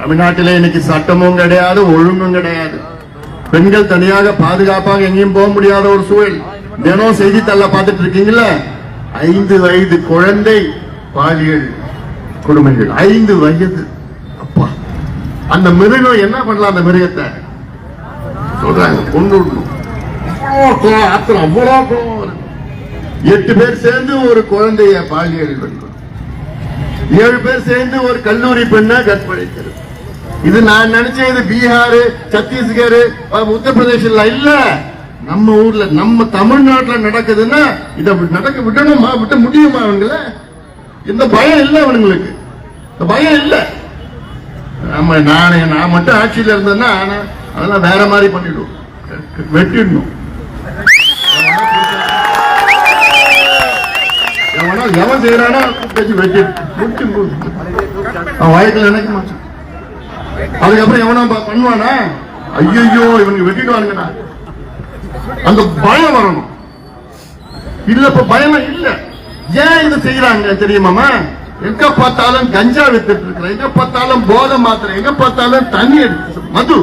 தமிழ்நாட்டிலே இன்னைக்கு சட்டமும் கிடையாது, ஒழுங்கும் கிடையாது. பெண்கள் தனியாக பாதுகாப்பாக எங்கேயும் போக முடியாத ஒரு சூழல். தினம் செய்தித்தாள பார்த்துட்டு இருக்கீங்கள, 5 வயது குழந்தை பாலியல் கொடுமைகள். 5 வயது. அப்பா, அந்த மிருகம் என்ன பண்ணலாம்? அந்த மிருகத்தை சொல்றாங்க கொண்டு விடணும். அவ்வளோ 8 பேர் சேர்ந்து ஒரு குழந்தைய பாலியல் பண்ணும், 7 பேர் சேர்ந்து ஒரு கல்லூரி பெண்ணை கற்பழிக்கிறது. இது நான் நினைச்சேன் இது பீகார், சத்தீஸ்கர், உத்தரப்பிரதேச இல்ல, நம்ம ஊர்ல நம்ம தமிழ்நாட்டில் நடக்குதுன்னா இதை நடக்க விடணுமா? விட்ட முடியுமா? அவங்கள இந்த பயம் இல்லை, அவங்களுக்கு இந்த பயம் இல்லை. நான் மட்டும் ஆட்சியில் இருந்தேன்னா அதெல்லாம் வேற மாதிரி பண்ணிடுவோம், வெட்டிடணும். எவன் செய்யறானோ வெட்டி வயக்கில் நினைக்க மாட்டான். அதுக்கப்புறம் எவனா பண்ணுவானா? ஐயோ இவனுக்கு வெட்டிடுவானுங்கண்ணா, அந்த பயம் வரணும். இல்ல, இப்ப பயம் இல்ல. ஏன் இது செய்யறாங்க தெரியுமாமா? எங்க பார்த்தாலும் கஞ்சா வித்துட்டு இருக்கிற, எங்க பார்த்தாலும் போதை மாத்திரை, எங்க பார்த்தாலும் தண்ணி எடுத்து மது,